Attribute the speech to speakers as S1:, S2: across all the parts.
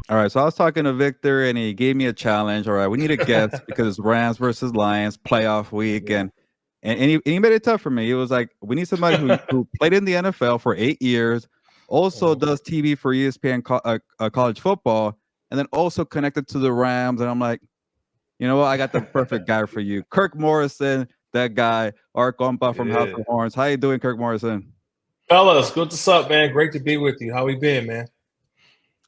S1: All right, so I was talking to Victor, and he gave me a challenge. All right, we need a guest because it's Rams versus Lions playoff week,
S2: Yeah.
S1: and he made it tough for me. He was like, we need somebody who played in the NFL for 8 years, also
S2: Mhm.
S1: does TV for ESPN college football, and then also connected to the Rams. And I'm like, you know what? I got the perfect guy for you, Kirk Morrison, that guy, our compa from House
S2: Yeah.
S1: of Horns. How you doing, Kirk Morrison?
S2: Fellas, what's up, man? Great to be with you. How we been, man?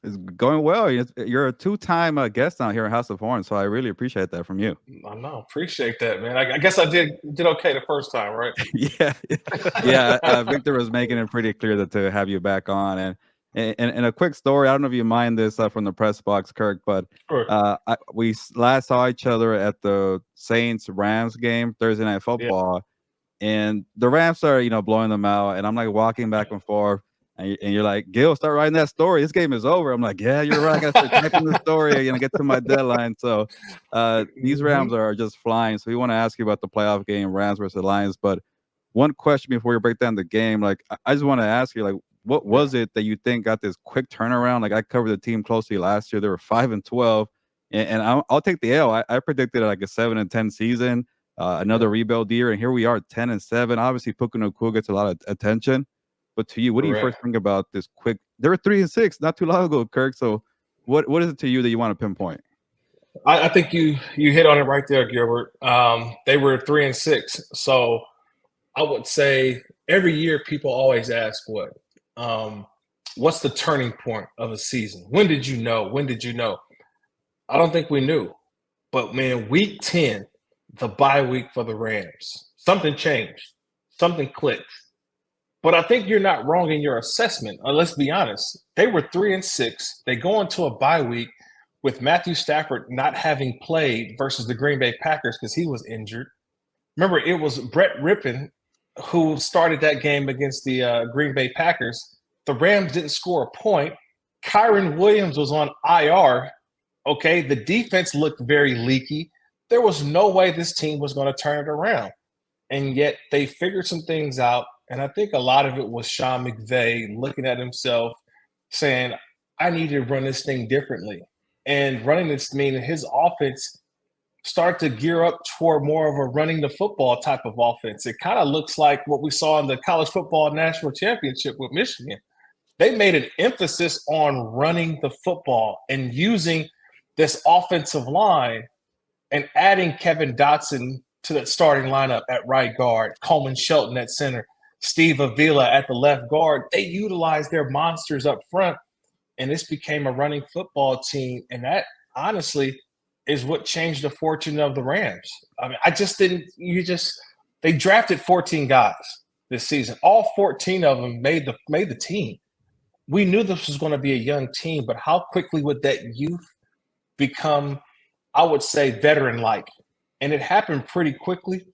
S1: It's going well. You're a two-time guest on here in House of Horns, so I really appreciate that from you.
S2: I know. Appreciate that, man. I guess I did okay the first time, right?
S1: Yeah, yeah. Victor was making it pretty clear that to have you back on, and a quick story. I don't know if you mind this from the press box, Kirk, but
S2: Sure.
S1: last saw each other at the Saints Rams game Thursday Night
S2: Yeah.
S1: Football, and the Rams are blowing them out, and I'm like walking back and forth. And you're like, Gil, start writing that story. This game is over. I'm like, yeah, you're right. I gotta start typing the story. Get to my deadline. So these
S2: hmm
S1: Rams are just flying. So we want to ask you about the playoff game, Rams versus Lions. But one question before we break down the game, like I just want to ask you, like, what
S2: Yeah.
S1: was it that you think got this quick turnaround? Like I covered the team closely last year. They were 5-12, and I'll take the L. I predicted like a 7-10 season,
S2: Yeah.
S1: another rebuild year, and here we are, 10-7. Obviously, Puka Nacua gets a lot of attention. But to you, what do you
S2: Correct.
S1: first think about this quick? They were 3-6 not too long ago, Kirk. So what is it to you that you want to pinpoint?
S2: I think you hit on it right there, Gilbert. They were 3-6, so I would say every year people always ask um, what's the turning point of a season? When did you know? When did you know? I don't think we knew. But man, week 10, the bye week for the Rams, something changed, something clicked. But I think you're not wrong in your assessment. Let's be honest. They were 3-6. They go into a bye week with Matthew Stafford not having played versus the Green Bay Packers because he was injured. Remember, it was Brett Rippon who started that game against the Green Bay Packers. The Rams didn't score a point. Kyron Williams was on IR. Okay, the defense looked very leaky. There was no way this team was going to turn it around. And yet they figured some things out. And I think a lot of it was Sean McVay looking at himself saying, I need to run this thing differently. And running this meaning his offense start to gear up toward more of a running the football type of offense. It kind of looks like what we saw in the college football national championship with Michigan. They made an emphasis on running the football and using this offensive line and adding Kevin Dotson to that starting lineup at right guard, Coleman Shelton at center, Steve Avila at the left guard. They utilized their monsters up front, and this became a running football team. And that honestly is what changed the fortune of the Rams. I mean, I just didn't. They drafted 14 guys this season. All 14 of them made the team. We knew this was going to be a young team, but how quickly would that youth become, I would say, veteran like? And it happened pretty quickly.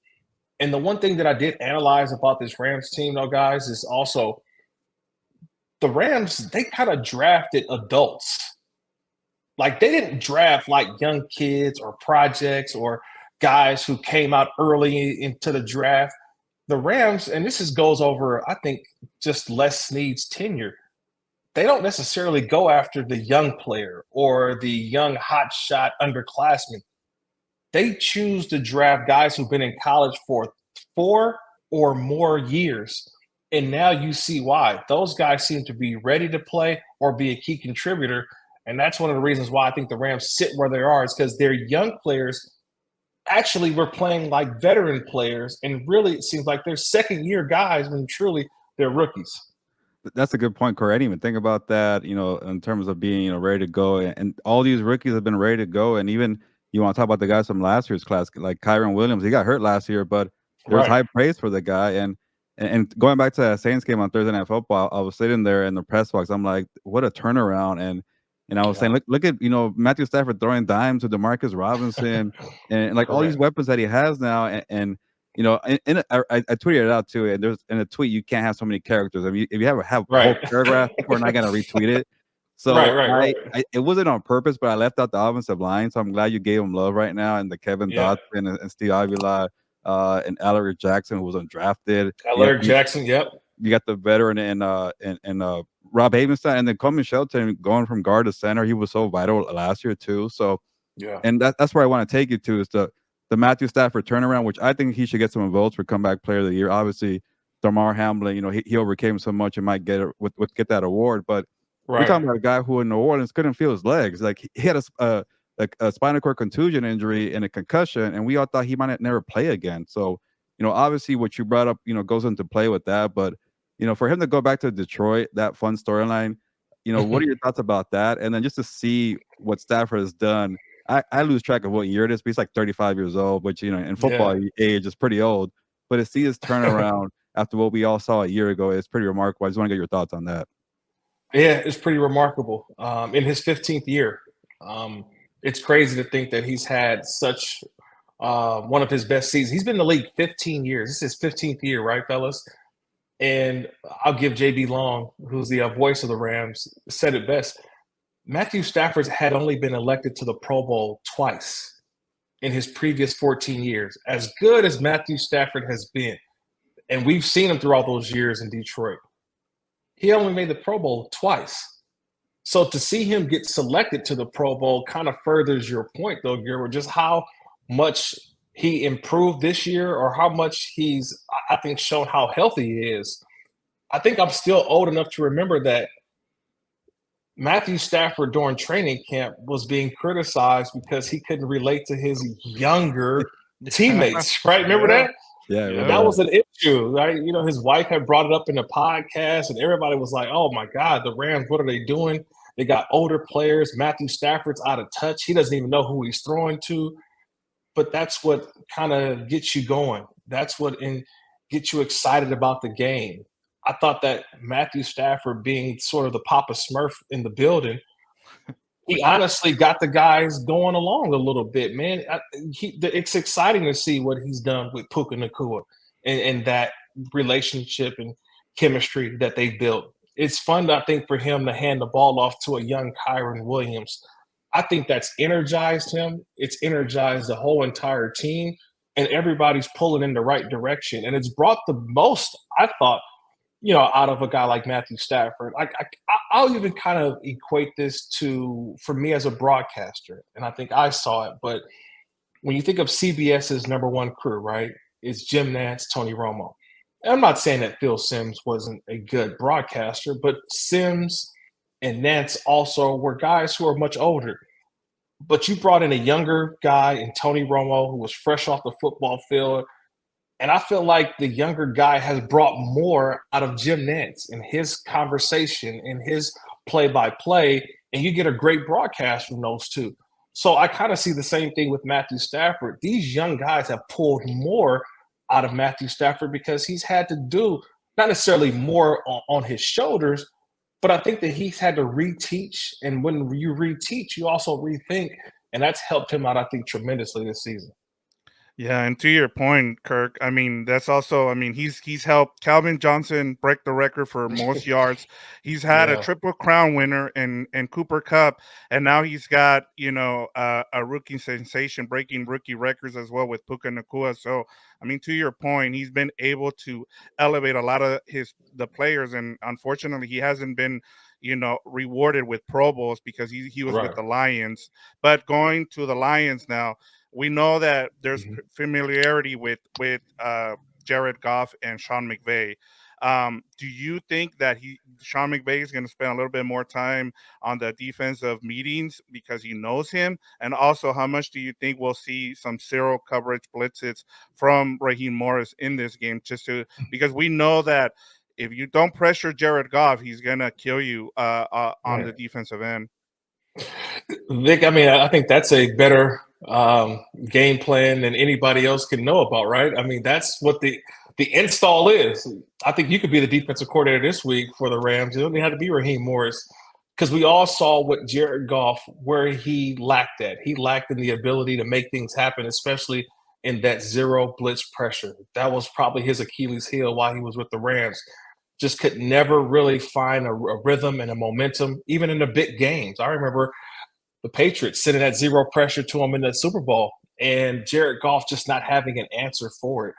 S2: And the one thing that I did analyze about this Rams team, though, guys, is also the Rams, they kind of drafted adults. Like they didn't draft like young kids or projects or guys who came out early into the draft. The Rams, and goes over, I think, just Les Snead's tenure. They don't necessarily go after the young player or the young hotshot underclassman. They choose to draft guys who've been in college for 4 or more years. And now you see why. Those guys seem to be ready to play or be a key contributor. And that's one of the reasons why I think the Rams sit where they are, is because their young players actually were playing like veteran players. And really, it seems like they're second year guys when truly they're rookies.
S1: That's a good point, Corey. I didn't even think about that, in terms of being, ready to go. And all these rookies have been ready to go. And even you want to talk about the guys from last year's class, like Kyron Williams. He got hurt last year, but there's
S2: Right.
S1: high praise for the guy. And going back to that Saints game on Thursday Night Football, I was sitting there in the press box. I'm like, what a turnaround. And I was
S2: Yeah.
S1: saying, look at, Matthew Stafford throwing dimes to DeMarcus Robinson and like all these
S2: Correct.
S1: weapons that he has now. And I tweeted it out too, and there's in a tweet you can't have so many characters. I mean, if you have a whole
S2: Right.
S1: paragraph, people are not gonna retweet it.
S2: Right,
S1: So
S2: right, right.
S1: it wasn't on purpose, but I left out the offensive line. So I'm glad you gave him love right now, and the Kevin
S2: Yeah.
S1: Dotson and Steve Avila, and Alaric Jackson, who was undrafted.
S2: Alaric Jackson, yep.
S1: you got the veteran and Rob Havenstein, and then Coleman Shelton going from guard to center. He was so vital last year too. So,
S2: Yeah.
S1: and that's where I want to take you to is the Matthew Stafford turnaround, which I think he should get some votes for comeback player of the year. Obviously, Damar Hamlin, he overcame so much and might get that award. But we're
S2: Right.
S1: talking about a guy who in New Orleans couldn't feel his legs. Like he had a spinal cord contusion injury and a concussion, and we all thought he might never play again. So, obviously what you brought up, goes into play with that. But, for him to go back to Detroit, that fun storyline, what are your thoughts about that? And then just to see what Stafford has done, I lose track of what year it is, but he's like 35 years old, which, in football
S2: Yeah.
S1: age is pretty old. But to see his turnaround after what we all saw a year ago is pretty remarkable. I just want to get your thoughts on that.
S2: Yeah, it's pretty remarkable. In his 15th year, um, it's crazy to think that he's had such one of his best seasons. He's been in the league 15 years. This is his 15th year, right, fellas? And I'll give JB Long, who's the voice of the Rams, said it best. Matthew Stafford had only been elected to the Pro Bowl twice in his previous 14 years. As good as Matthew Stafford has been, and we've seen him throughout those years in Detroit, he only made the Pro Bowl twice. So to see him get selected to the Pro Bowl kind of furthers your point, though, Gilbert, just how much he improved this year or how much he's, I think, shown how healthy he is. I think I'm still old enough to remember that Matthew Stafford during training camp was being criticized because he couldn't relate to his younger teammates, right? Remember
S3: Yeah.
S2: that?
S1: Yeah, I remember
S2: That was an issue, right? His wife had brought it up in a podcast, and everybody was like, "Oh my God, the Rams! What are they doing? They got older players. Matthew Stafford's out of touch. He doesn't even know who he's throwing to." But that's what kind of gets you going. That's what gets you excited about the game. I thought that Matthew Stafford being sort of the Papa Smurf in the building, he honestly got the guys going along a little bit, man. It's exciting to see what he's done with Puka Nacua and that relationship and chemistry that they built. It's fun, I think, for him to hand the ball off to a young Kyron Williams. I think that's energized him. It's energized the whole entire team, and everybody's pulling in the right direction. And it's brought the most, I thought, out of a guy like Matthew Stafford. I'll even kind of equate this to, for me as a broadcaster, and I think I saw it, but when you think of CBS's number one crew, right, it's Jim Nantz, Tony Romo. And I'm not saying that Phil Simms wasn't a good broadcaster, but Simms and Nantz also were guys who are much older. But you brought in a younger guy in Tony Romo who was fresh off the football field. And I feel like the younger guy has brought more out of Jim Nantz in his conversation, in his play-by-play, and you get a great broadcast from those two. So I kind of see the same thing with Matthew Stafford. These young guys have pulled more out of Matthew Stafford because he's had to do not necessarily more on his shoulders, but I think that he's had to reteach. And when you reteach, you also rethink. And that's helped him out, I think, tremendously this season.
S3: Yeah, and to your point, Kirk, I mean, that's also, I mean, he's helped Calvin Johnson break the record for most yards. He's had a
S2: Yeah.
S3: triple crown winner in Cooper Cup, and now he's got, a rookie sensation breaking rookie records as well with Puka Nacua. So, I mean, to your point, he's been able to elevate a lot of the players, and unfortunately, he hasn't been, rewarded with Pro Bowls because he was with
S2: Right.
S3: the Lions. But going to the Lions now, we know that there's familiarity with Jared Goff and Sean McVay. Do you think that Sean McVay is going to spend a little bit more time on the defensive meetings because he knows him? And also, how much do you think we'll see some zero coverage blitzes from Raheem Morris in this game? Because we know that if you don't pressure Jared Goff, he's going to kill you on the defensive end.
S2: Vic, I mean, I think that's a better game plan than anybody else can know about, right? I mean, that's what the install is. I think you could be the defensive coordinator this week for the Rams. You don't even have to be Raheem Morris because we all saw what Jared Goff, where he lacked at. He lacked in the ability to make things happen, especially in that zero blitz pressure. That was probably his Achilles heel while he was with the Rams. Just could never really find a rhythm and a momentum, even in the big games. I remember the Patriots sending that zero pressure to him in the Super Bowl and Jared Goff just not having an answer for it.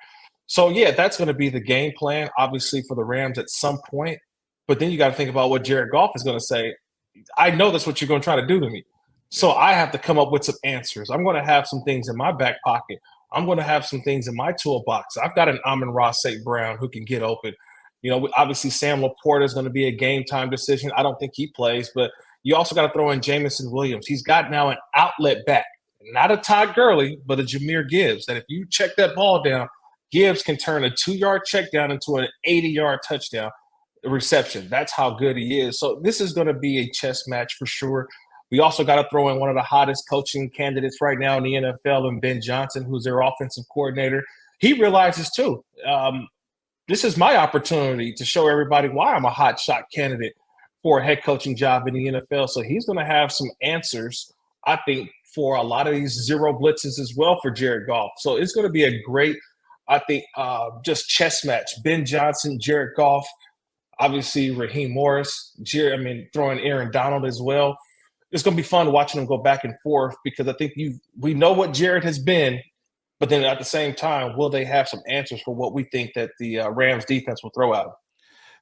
S2: So, yeah, that's going to be the game plan, obviously, for the Rams at some point. But then you got to think about what Jared Goff is going to say. I know that's what you're going to try to do to me. So I have to come up with some answers. I'm going to have some things in my back pocket. I'm going to have some things in my toolbox. I've got an Amon-Ra St. Brown who can get open. Obviously Sam Laporta is going to be a game time decision. I don't think he plays, but you also got to throw in Jamison Williams. He's got now an outlet back, not a Todd Gurley, but a Jahmyr Gibbs. That if you check that ball down, Gibbs can turn a 2-yard check down into an 80-yard touchdown reception. That's how good he is. So this is going to be a chess match for sure. We also got to throw in one of the hottest coaching candidates right now in the NFL, and Ben Johnson, who's their offensive coordinator. He realizes too, this is my opportunity to show everybody why I'm a hot shot candidate for a head coaching job in the NFL. So he's going to have some answers, I think, for a lot of these zero blitzes as well for Jared Goff. So it's going to be a great, I think, just chess match. Ben Johnson, Jared Goff, obviously Raheem Morris, throwing Aaron Donald as well. It's going to be fun watching them go back and forth because I think we know what Jared has been, but then at the same time, will they have some answers for what we think that the Rams defense will throw out?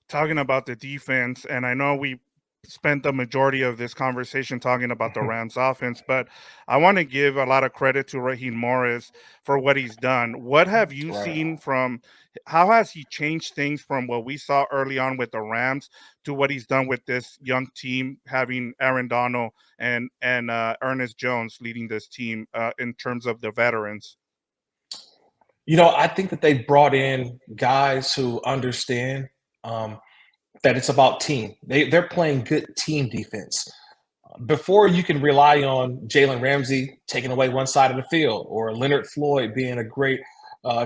S3: Talking about the defense, and I know we spent the majority of this conversation talking about the Rams offense, but I want to give a lot of credit to Raheem Morris for what he's done. What have you seen from how has he changed things from what we saw early on with the Rams to what he's done with this young team, having Aaron Donald and Ernest Jones leading this team in terms of the veterans?
S2: I think that they brought in guys who understand that it's about team. They're playing good team defense. Before you can rely on Jalen Ramsey taking away one side of the field or Leonard Floyd being a great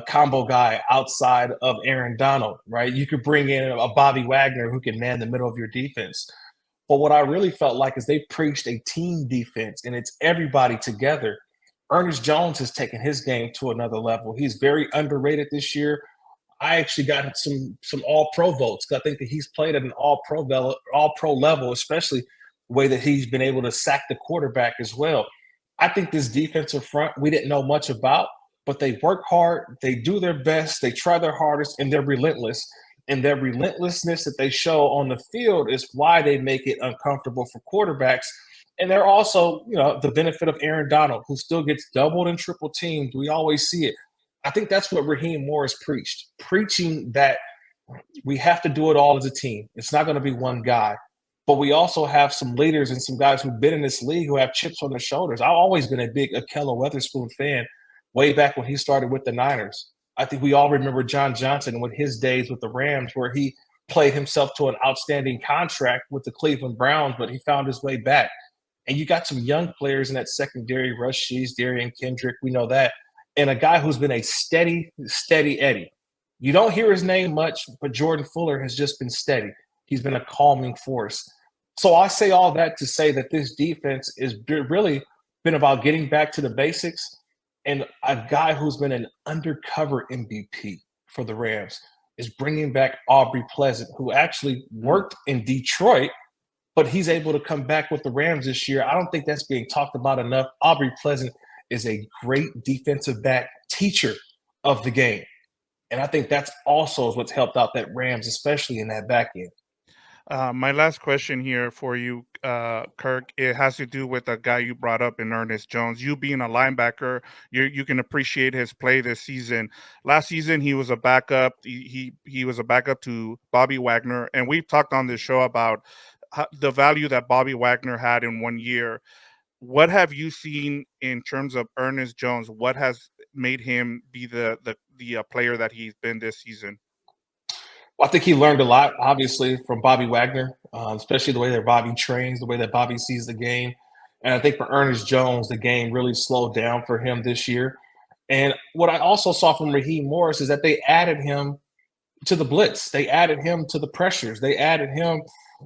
S2: combo guy outside of Aaron Donald, right? You could bring in a Bobby Wagner who can man the middle of your defense. But what I really felt like is they preached a team defense, and it's everybody together. Ernest Jones has taken his game to another level. He's very underrated this year. I actually got some all-pro votes because I think that he's played at an all-pro level, especially the way that he's been able to sack the quarterback as well. I think this defensive front we didn't know much about, but they work hard, they do their best, they try their hardest, and they're relentless. And their relentlessness that they show on the field is why they make it uncomfortable for quarterbacks. And they're also, the benefit of Aaron Donald, who still gets doubled and triple teamed. We always see it. I think that's what Raheem Morris preached, preaching that we have to do it all as a team. It's not going to be one guy. But we also have some leaders and some guys who've been in this league who have chips on their shoulders. I've always been a big Ahkello Witherspoon fan way back when he started with the Niners. I think we all remember John Johnson with his days with the Rams where he played himself to an outstanding contract with the Cleveland Browns, but he found his way back. And you got some young players in that secondary, Russ Shees, Darian Kendrick, we know that. And a guy who's been a steady Eddie. You don't hear his name much, but Jordan Fuller has just been steady. He's been a calming force. So I say all that to say that this defense is really been about getting back to the basics. And a guy who's been an undercover MVP for the Rams is bringing back Aubrey Pleasant, who actually worked in Detroit, but he's able to come back with the Rams this year. I don't think that's being talked about enough. Aubrey Pleasant is a great defensive back teacher of the game. And I think that's also what's helped out that Rams, especially in that back end.
S3: My last question here for you, Kirk, it has to do with a guy you brought up in Ernest Jones. You being a linebacker, you can appreciate his play this season. Last season, he was a backup. He was a backup to Bobby Wagner, and we've talked on this show about the value that Bobby Wagner had in 1 year. What have you seen in terms of Ernest Jones? What has made him be the player that he's been this season?
S2: Well, I think he learned a lot, obviously, from Bobby Wagner, especially the way that Bobby trains, the way that Bobby sees the game. And I think for Ernest Jones, the game really slowed down for him this year. And what I also saw from Raheem Morris is that they added him to the blitz. They added him to the pressures. They added him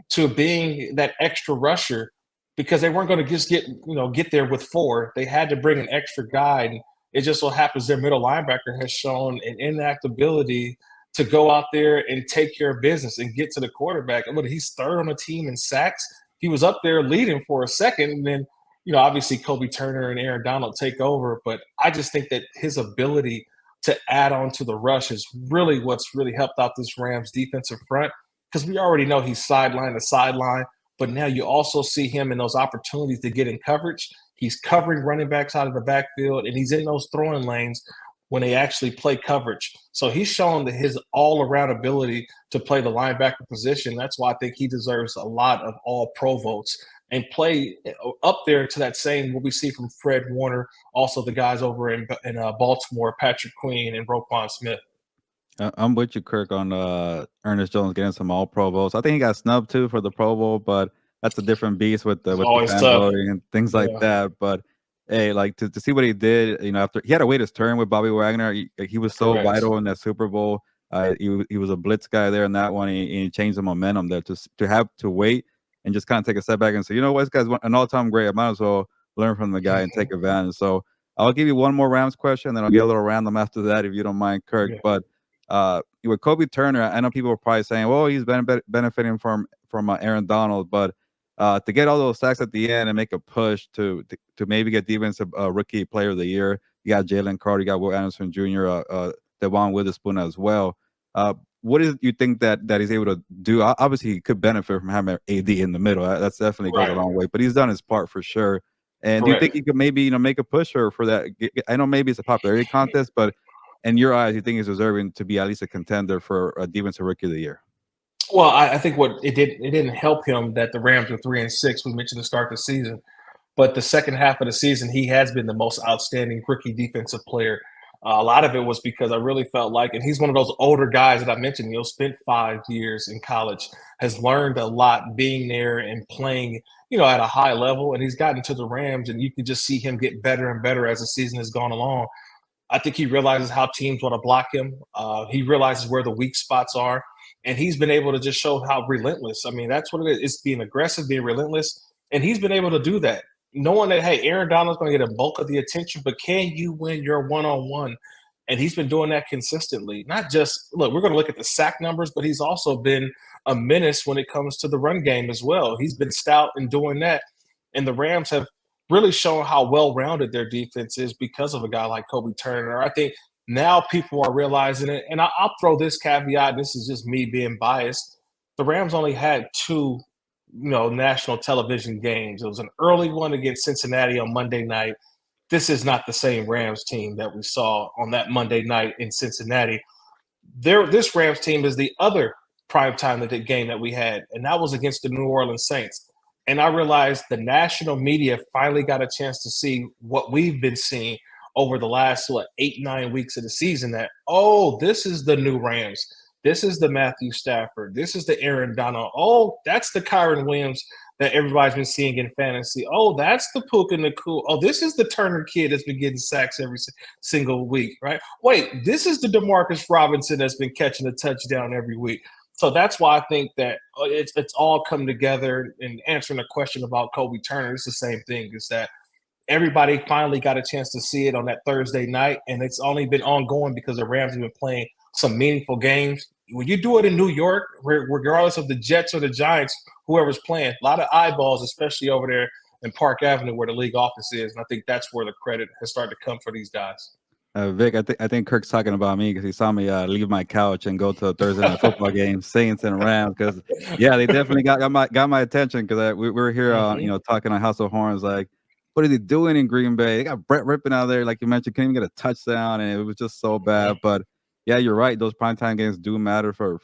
S2: to being that extra rusher because they weren't going to just get there with four. They had to bring an extra guy. And it just so happens their middle linebacker has shown an inactability to go out there and take care of business and get to the quarterback. He's third on the team in sacks. He was up there leading for a second, and then, obviously Kobie Turner and Aaron Donald take over. But I just think that his ability to add on to the rush is really what's really helped out this Rams defensive front, because we already know he's sideline to sideline, but now you also see him in those opportunities to get in coverage. He's covering running backs out of the backfield, and he's in those throwing lanes when they actually play coverage. So he's shown that his all-around ability to play the linebacker position. That's why I think he deserves a lot of all-pro votes and play up there to that same what we see from Fred Warner, also the guys over in Baltimore, Patrick Queen and Roquan Smith.
S1: I'm with you, Kirk, on Ernest Jones getting some All Pro votes. I think he got snubbed too for the Pro Bowl, but that's a different beast with the
S2: always
S1: fan
S2: tough.
S1: voting and things like that. But hey, like to see what he did, after he had to wait his turn with Bobby Wagner, he was so vital in that Super Bowl. He was a blitz guy there in that one. He changed the momentum there to have to wait and just kind of take a step back and say, you know what, this guy's an all-time great. I might as well learn from the guy and take advantage. So I'll give you one more Rams question, then I'll get a little random after that, if you don't mind, Kirk.
S2: Yeah.
S1: But with Kobie Turner, I know people are probably saying, well, he's been benefiting from Aaron Donald, but to get all those sacks at the end and make a push to maybe get defensive rookie player of the year, you got Jalen Carter, you got Will Anderson Jr., Devon Witherspoon as well. What is you think that he's able to do? Obviously, he could benefit from having AD in the middle. That's definitely goes a long way, but he's done his part for sure. And do you think he could maybe make a push for that? I know maybe it's a popularity contest, but in your eyes, you think he's deserving to be at least a contender for a defensive rookie of the year?
S2: Well, I think what it didn't help him that the Rams were 3-6. We mentioned to start the season, but the second half of the season, he has been the most outstanding rookie defensive player. A lot of it was because I really felt like, and he's one of those older guys that I mentioned, spent 5 years in college, has learned a lot being there and playing, at a high level. And he's gotten to the Rams, and you can just see him get better and better as the season has gone along. I think he realizes how teams want to block him. He realizes where the weak spots are, and he's been able to just show how relentless. I mean, that's what it is. It's being aggressive, being relentless, and he's been able to do that, knowing that, hey, Aaron Donald's going to get a bulk of the attention, but can you win your one-on-one? And he's been doing that consistently. Not just, look, we're going to look at the sack numbers, but he's also been a menace when it comes to the run game as well. He's been stout in doing that, and the Rams have really shown how well-rounded their defense is because of a guy like Kobie Turner. I think now people are realizing it, and I'll throw this caveat. This is just me being biased. The Rams only had 2 national television games. It was an early one against Cincinnati on Monday night. This is not the same Rams team that we saw on that Monday night in Cincinnati. This Rams team is the other primetime game that we had, and that was against the New Orleans Saints. And I realized the national media finally got a chance to see what we've been seeing over the last, 8-9 weeks of the season, that, this is the new Rams. This is the Matthew Stafford. This is the Aaron Donald. Oh, that's the Kyron Williams that everybody's been seeing in fantasy. Oh, that's the Puka Nacua. Oh, this is the Turner kid that's been getting sacks every single week, right? Wait, this is the Demarcus Robinson that's been catching a touchdown every week. So that's why I think that it's all come together. And answering the question about Kobie Turner, it's the same thing, is that everybody finally got a chance to see it on that Thursday night, and it's only been ongoing because the Rams have been playing some meaningful games. When you do it in New York, regardless of the Jets or the Giants, whoever's playing, a lot of eyeballs, especially over there in Park Avenue where the league office is. And I think that's where the credit has started to come for these guys.
S1: Vic, I think Kirk's talking about me because he saw me leave my couch and go to a Thursday night football game, Saints and Rams. Because they definitely got my attention because we were here, talking on House of Horns. Like, what are they doing in Green Bay? They got Brett Rippon out there, like you mentioned, couldn't even get a touchdown, and it was just so bad. But yeah, you're right. Those primetime games do matter for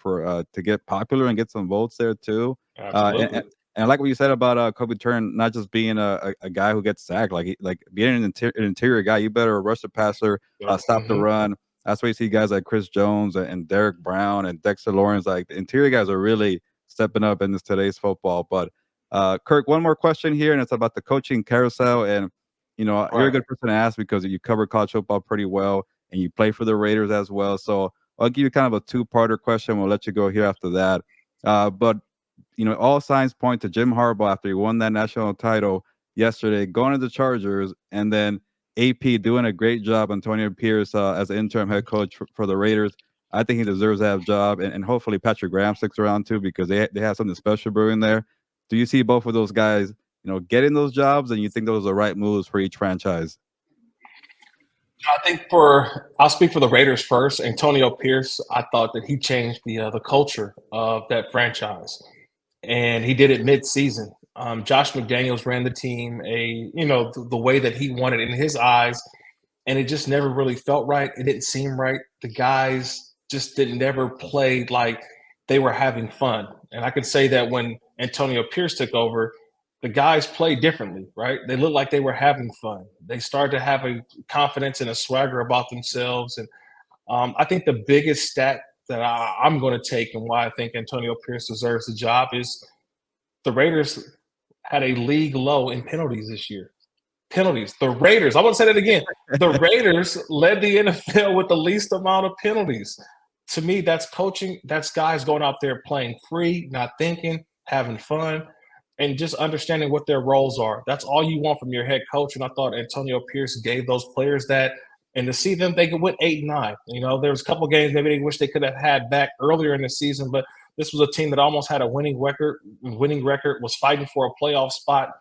S1: to get popular and get some votes there too.
S2: Absolutely.
S1: And I like what you said about Kobie Turner not just being a guy who gets sacked, like being an interior guy. You better rush the passer, stop the run. That's why you see guys like Chris Jones and Derek Brown and Dexter Lawrence. Like the interior guys are really stepping up in today's football. But Kirk, one more question here, and it's about the coaching carousel. And you're a good person to ask because you cover college football pretty well, and you play for the Raiders as well. So I'll give you kind of a 2-parter question. We'll let you go here after that. But all signs point to Jim Harbaugh after he won that national title yesterday, going to the Chargers, and then AP doing a great job, Antonio Pierce as an interim head coach for the Raiders. I think he deserves that job, and hopefully Patrick Graham sticks around too because they have something special brewing there. Do you see both of those guys, getting those jobs, and you think those are the right moves for each franchise?
S2: I think I'll speak for the Raiders first. Antonio Pierce, I thought that he changed the culture of that franchise, and he did it mid-season. Josh McDaniels ran the team the way that he wanted in his eyes, and it just never really felt right. It didn't seem right. The guys just didn't never play like they were having fun. And I could say that when Antonio Pierce took over, the guys played differently, right? They looked like they were having fun. They started to have a confidence and a swagger about themselves. And I think the biggest stat that I'm going to take and why I think Antonio Pierce deserves the job is the Raiders had a league low in penalties this year. Penalties. The Raiders, I want to say that again. The Raiders led the NFL with the least amount of penalties. To me, that's coaching. That's guys going out there playing free, not thinking, having fun, and just understanding what their roles are. That's all you want from your head coach. And I thought Antonio Pierce gave those players that. And to see them, they could win 8-9. There was a couple games maybe they wish they could have had back earlier in the season, but this was a team that almost had a winning record, was fighting for a playoff spot.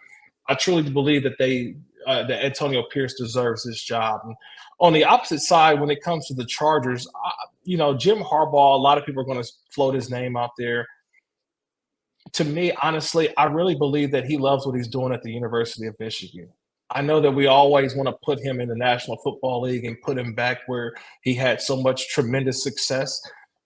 S2: I truly believe that that Antonio Pierce deserves this job. And on the opposite side, when it comes to the Chargers, Jim Harbaugh, a lot of people are going to float his name out there. To me, honestly, I really believe that he loves what he's doing at the University of Michigan. I know that we always want to put him in the National Football League and put him back where he had so much tremendous success.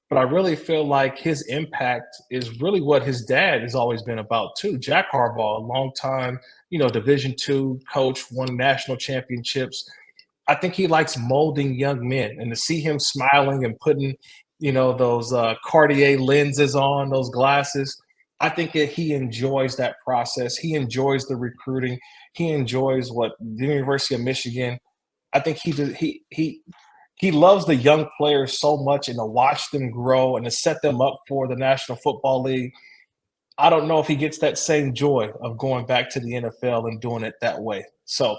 S2: But I really feel like his impact is really what his dad has always been about too. Jack Harbaugh, a long-time, Division II coach, won national championships. I think he likes molding young men, and to see him smiling and putting, those Cartier lenses on, those glasses, I think that he enjoys that process. He enjoys the recruiting. He enjoys what the University of Michigan. I think he loves the young players so much, and to watch them grow and to set them up for the National Football League. I don't know if he gets that same joy of going back to the NFL and doing it that way. So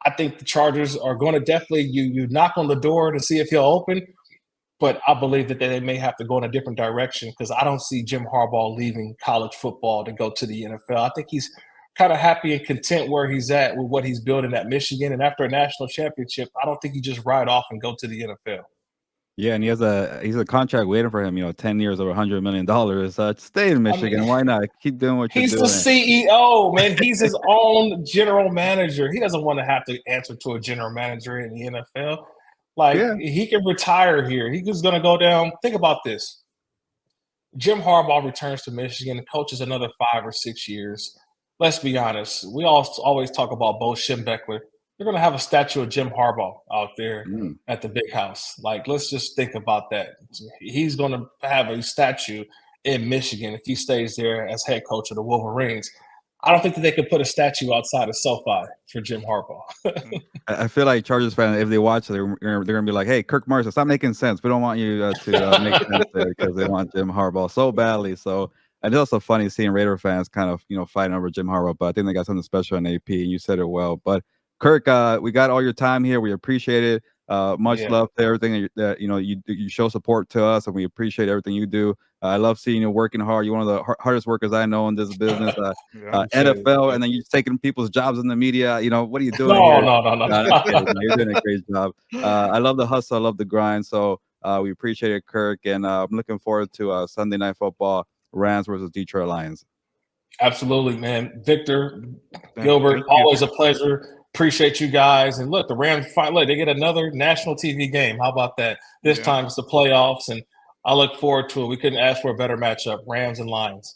S2: I think the Chargers are going to definitely you knock on the door to see if he'll open, but I believe that they may have to go in a different direction because I don't see Jim Harbaugh leaving college football to go to the NFL. I think he's kind of happy and content where he's at with what he's building at Michigan. And after a national championship, I don't think he just ride off and go to the NFL.
S1: Yeah, and he's a contract waiting for him. 10 years over $100 million. Stay in Michigan. Why not? Keep doing what you're doing.
S2: He's the CEO, man. He's his own general manager. He doesn't want to have to answer to a general manager in the NFL. He can retire here. He's just going to go down. Think about this. Jim Harbaugh returns to Michigan and coaches another 5 or 6 years. Let's be honest. We always talk about Bo Schembechler. They're going to have a statue of Jim Harbaugh out there at the big house. Let's just think about that. He's going to have a statue in Michigan if he stays there as head coach of the Wolverines. I don't think that they could put a statue outside of SoFi for Jim Harbaugh.
S1: I feel like Chargers fans, if they watch it, they're going to be like, hey, Kirk Morrison, stop making sense. We don't want you to make sense there because they want Jim Harbaugh so badly. So, and it's also funny seeing Raider fans kind of, fighting over Jim Harbaugh, but I think they got something special in AP, and you said it well. But Kirk, we got all your time here. We appreciate it. Much love to everything that you show support to us, and we appreciate everything you do. I love seeing you working hard. You're one of the hardest workers I know in this business. NFL, and then you're taking people's jobs in the media. What are you doing here? No. You're doing a great job. I love the hustle. I love the grind. So we appreciate it, Kirk, and I'm looking forward to Sunday Night Football, Rams versus Detroit Lions.
S2: Absolutely, man. Victor, Gilbert, always a pleasure. Appreciate you guys. And look, the Rams finally they get another national TV game. How about that? This time it's the playoffs, and I look forward to it. We couldn't ask for a better matchup, Rams and Lions.